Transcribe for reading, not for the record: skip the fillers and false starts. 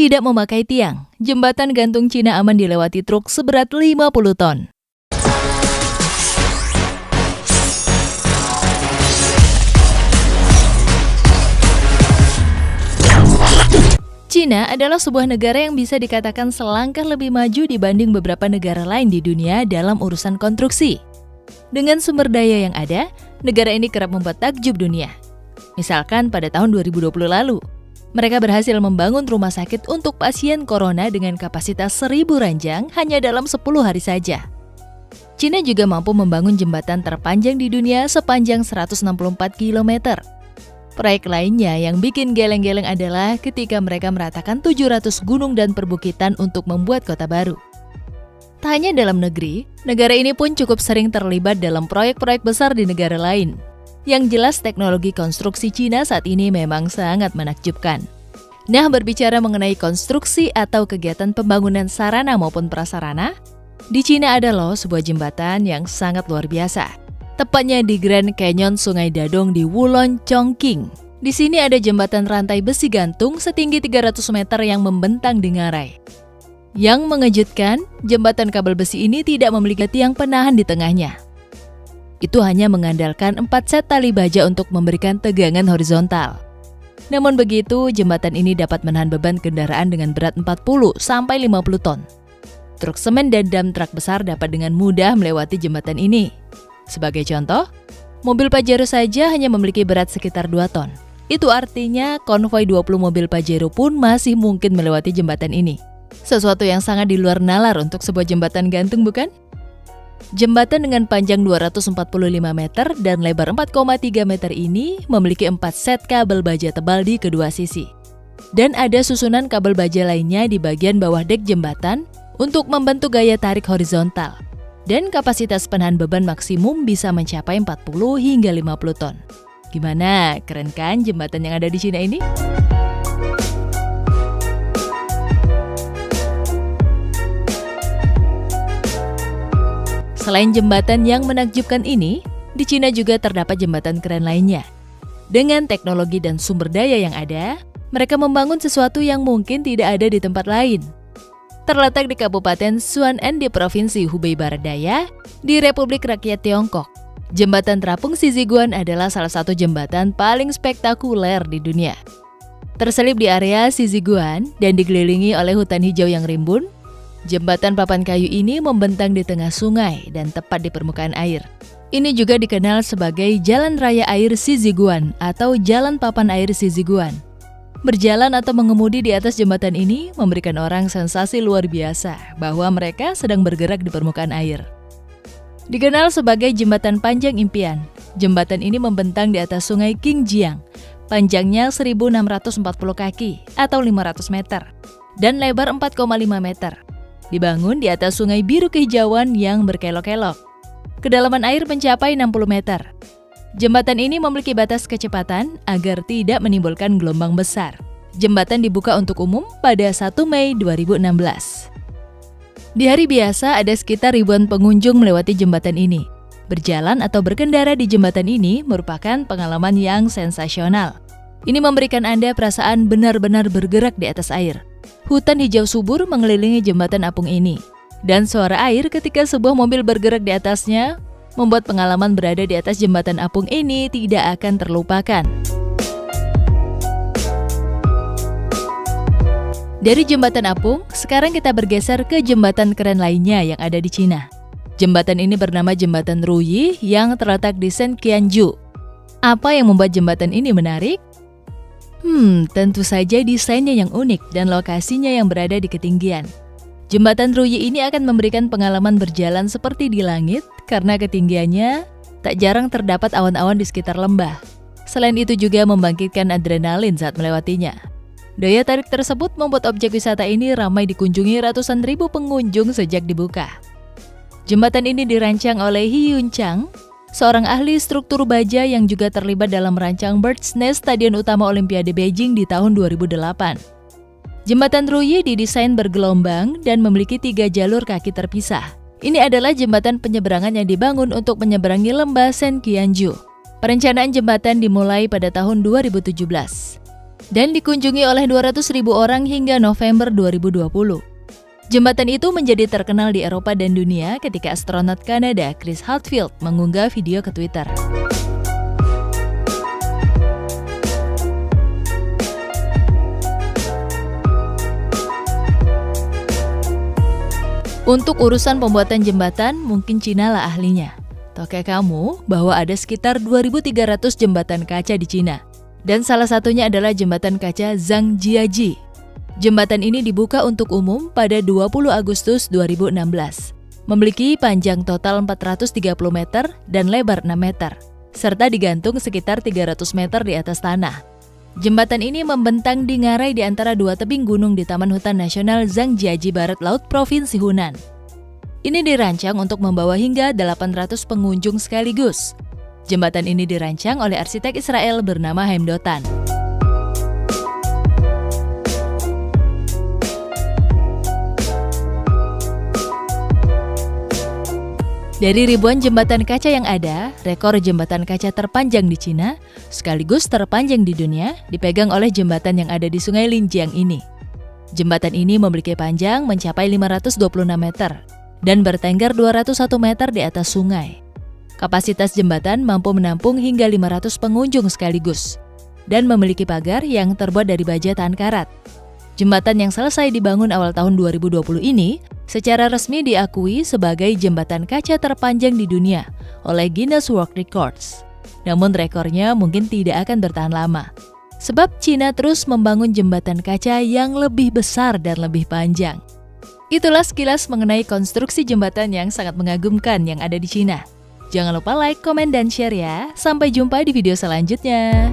Tidak memakai tiang, jembatan gantung Cina aman dilewati truk seberat 50 ton. Cina adalah sebuah negara yang bisa dikatakan selangkah lebih maju dibanding beberapa negara lain di dunia dalam urusan konstruksi. Dengan sumber daya yang ada, negara ini kerap membuat takjub dunia. Misalkan pada tahun 2020 lalu, mereka berhasil membangun rumah sakit untuk pasien corona dengan kapasitas 1.000 ranjang hanya dalam 10 hari saja. Cina juga mampu membangun jembatan terpanjang di dunia sepanjang 164 km. Proyek lainnya yang bikin geleng-geleng adalah ketika mereka meratakan 700 gunung dan perbukitan untuk membuat kota baru. Tak hanya dalam negeri, negara ini pun cukup sering terlibat dalam proyek-proyek besar di negara lain. Yang jelas teknologi konstruksi Cina saat ini memang sangat menakjubkan. Nah, berbicara mengenai konstruksi atau kegiatan pembangunan sarana maupun prasarana, di Cina ada loh sebuah jembatan yang sangat luar biasa. Tepatnya di Grand Canyon Sungai Dadong di Wulon, Chongqing. Di sini ada jembatan rantai besi gantung setinggi 300 meter yang membentang di ngarai. Yang mengejutkan, jembatan kabel besi ini tidak memiliki tiang penahan di tengahnya. Itu hanya mengandalkan 4 set tali baja untuk memberikan tegangan horizontal. Namun begitu, jembatan ini dapat menahan beban kendaraan dengan berat 40-50 ton. Truk semen dan dam truk besar dapat dengan mudah melewati jembatan ini. Sebagai contoh, mobil Pajero saja hanya memiliki berat sekitar 2 ton. Itu artinya konvoi 20 mobil Pajero pun masih mungkin melewati jembatan ini. Sesuatu yang sangat di luar nalar untuk sebuah jembatan gantung, bukan? Jembatan dengan panjang 245 meter dan lebar 4,3 meter ini memiliki 4 set kabel baja tebal di kedua sisi. Dan ada susunan kabel baja lainnya di bagian bawah dek jembatan untuk membantu gaya tarik horizontal. Dan kapasitas penahan beban maksimum bisa mencapai 40 hingga 50 ton. Gimana? Keren kan jembatan yang ada di Cina ini? Selain jembatan yang menakjubkan ini, di Cina juga terdapat jembatan keren lainnya. Dengan teknologi dan sumber daya yang ada, mereka membangun sesuatu yang mungkin tidak ada di tempat lain. Terletak di Kabupaten Suanen di Provinsi Hubei Barat Daya, di Republik Rakyat Tiongkok. Jembatan terapung Xiziguan adalah salah satu jembatan paling spektakuler di dunia. Terselip di area Xiziguan dan dikelilingi oleh hutan hijau yang rimbun, jembatan papan kayu ini membentang di tengah sungai dan tepat di permukaan air. Ini juga dikenal sebagai Jalan Raya Air Xiziguan atau Jalan Papan Air Xiziguan. Berjalan atau mengemudi di atas jembatan ini memberikan orang sensasi luar biasa bahwa mereka sedang bergerak di permukaan air. Dikenal sebagai Jembatan Panjang Impian, jembatan ini membentang di atas sungai Qingjiang, panjangnya 1.640 kaki atau 500 meter, dan lebar 4,5 meter. Dibangun di atas sungai biru kehijauan yang berkelok-kelok. Kedalaman air mencapai 60 meter. Jembatan ini memiliki batas kecepatan agar tidak menimbulkan gelombang besar. Jembatan dibuka untuk umum pada 1 Mei 2016. Di hari biasa ada sekitar ribuan pengunjung melewati jembatan ini. Berjalan atau berkendara di jembatan ini merupakan pengalaman yang sensasional. Ini memberikan Anda perasaan benar-benar bergerak di atas air. Hutan hijau subur mengelilingi jembatan apung ini. Dan suara air ketika sebuah mobil bergerak di atasnya membuat pengalaman berada di atas jembatan apung ini tidak akan terlupakan. Dari jembatan apung, sekarang kita bergeser ke jembatan keren lainnya yang ada di Cina. Jembatan ini bernama Jembatan Ruyi yang terletak di Senqianju. Apa yang membuat jembatan ini menarik? Tentu saja desainnya yang unik dan lokasinya yang berada di ketinggian. Jembatan Ruyi ini akan memberikan pengalaman berjalan seperti di langit karena ketinggiannya tak jarang terdapat awan-awan di sekitar lembah. Selain itu juga membangkitkan adrenalin saat melewatinya. Daya tarik tersebut membuat objek wisata ini ramai dikunjungi ratusan ribu pengunjung sejak dibuka. Jembatan ini dirancang oleh Hyun Chang, seorang ahli struktur baja yang juga terlibat dalam merancang Bird's Nest Stadion Utama Olimpiade Beijing di tahun 2008. Jembatan Ruyi didesain bergelombang dan memiliki 3 jalur kaki terpisah. Ini adalah jembatan penyeberangan yang dibangun untuk menyeberangi lembah Senqianju. Perencanaan jembatan dimulai pada tahun 2017. dan dikunjungi oleh 200.000 orang hingga November 2020. Jembatan itu menjadi terkenal di Eropa dan dunia ketika astronot Kanada Chris Hadfield mengunggah video ke Twitter. Untuk urusan pembuatan jembatan, mungkin Cina lah ahlinya. Tahukah kamu bahwa ada sekitar 2.300 jembatan kaca di Cina? Dan salah satunya adalah jembatan kaca Zhangjiajie. Jembatan ini dibuka untuk umum pada 20 Agustus 2016. Memiliki panjang total 430 meter dan lebar 6 meter, serta digantung sekitar 300 meter di atas tanah. Jembatan ini membentang di ngarai di antara dua tebing gunung di Taman Hutan Nasional Zhangjiajie Barat Laut, Provinsi Hunan. Ini dirancang untuk membawa hingga 800 pengunjung sekaligus. Jembatan ini dirancang oleh arsitek Israel bernama Haim Dotan. Dari ribuan jembatan kaca yang ada, rekor jembatan kaca terpanjang di Cina, sekaligus terpanjang di dunia, dipegang oleh jembatan yang ada di Sungai Linjiang ini. Jembatan ini memiliki panjang mencapai 526 meter dan bertengger 201 meter di atas sungai. Kapasitas jembatan mampu menampung hingga 500 pengunjung sekaligus dan memiliki pagar yang terbuat dari baja tahan karat. Jembatan yang selesai dibangun awal tahun 2020 ini secara resmi diakui sebagai jembatan kaca terpanjang di dunia oleh Guinness World Records. Namun rekornya mungkin tidak akan bertahan lama, sebab Cina terus membangun jembatan kaca yang lebih besar dan lebih panjang. Itulah sekilas mengenai konstruksi jembatan yang sangat mengagumkan yang ada di Cina. Jangan lupa like, komen, dan share ya. Sampai jumpa di video selanjutnya.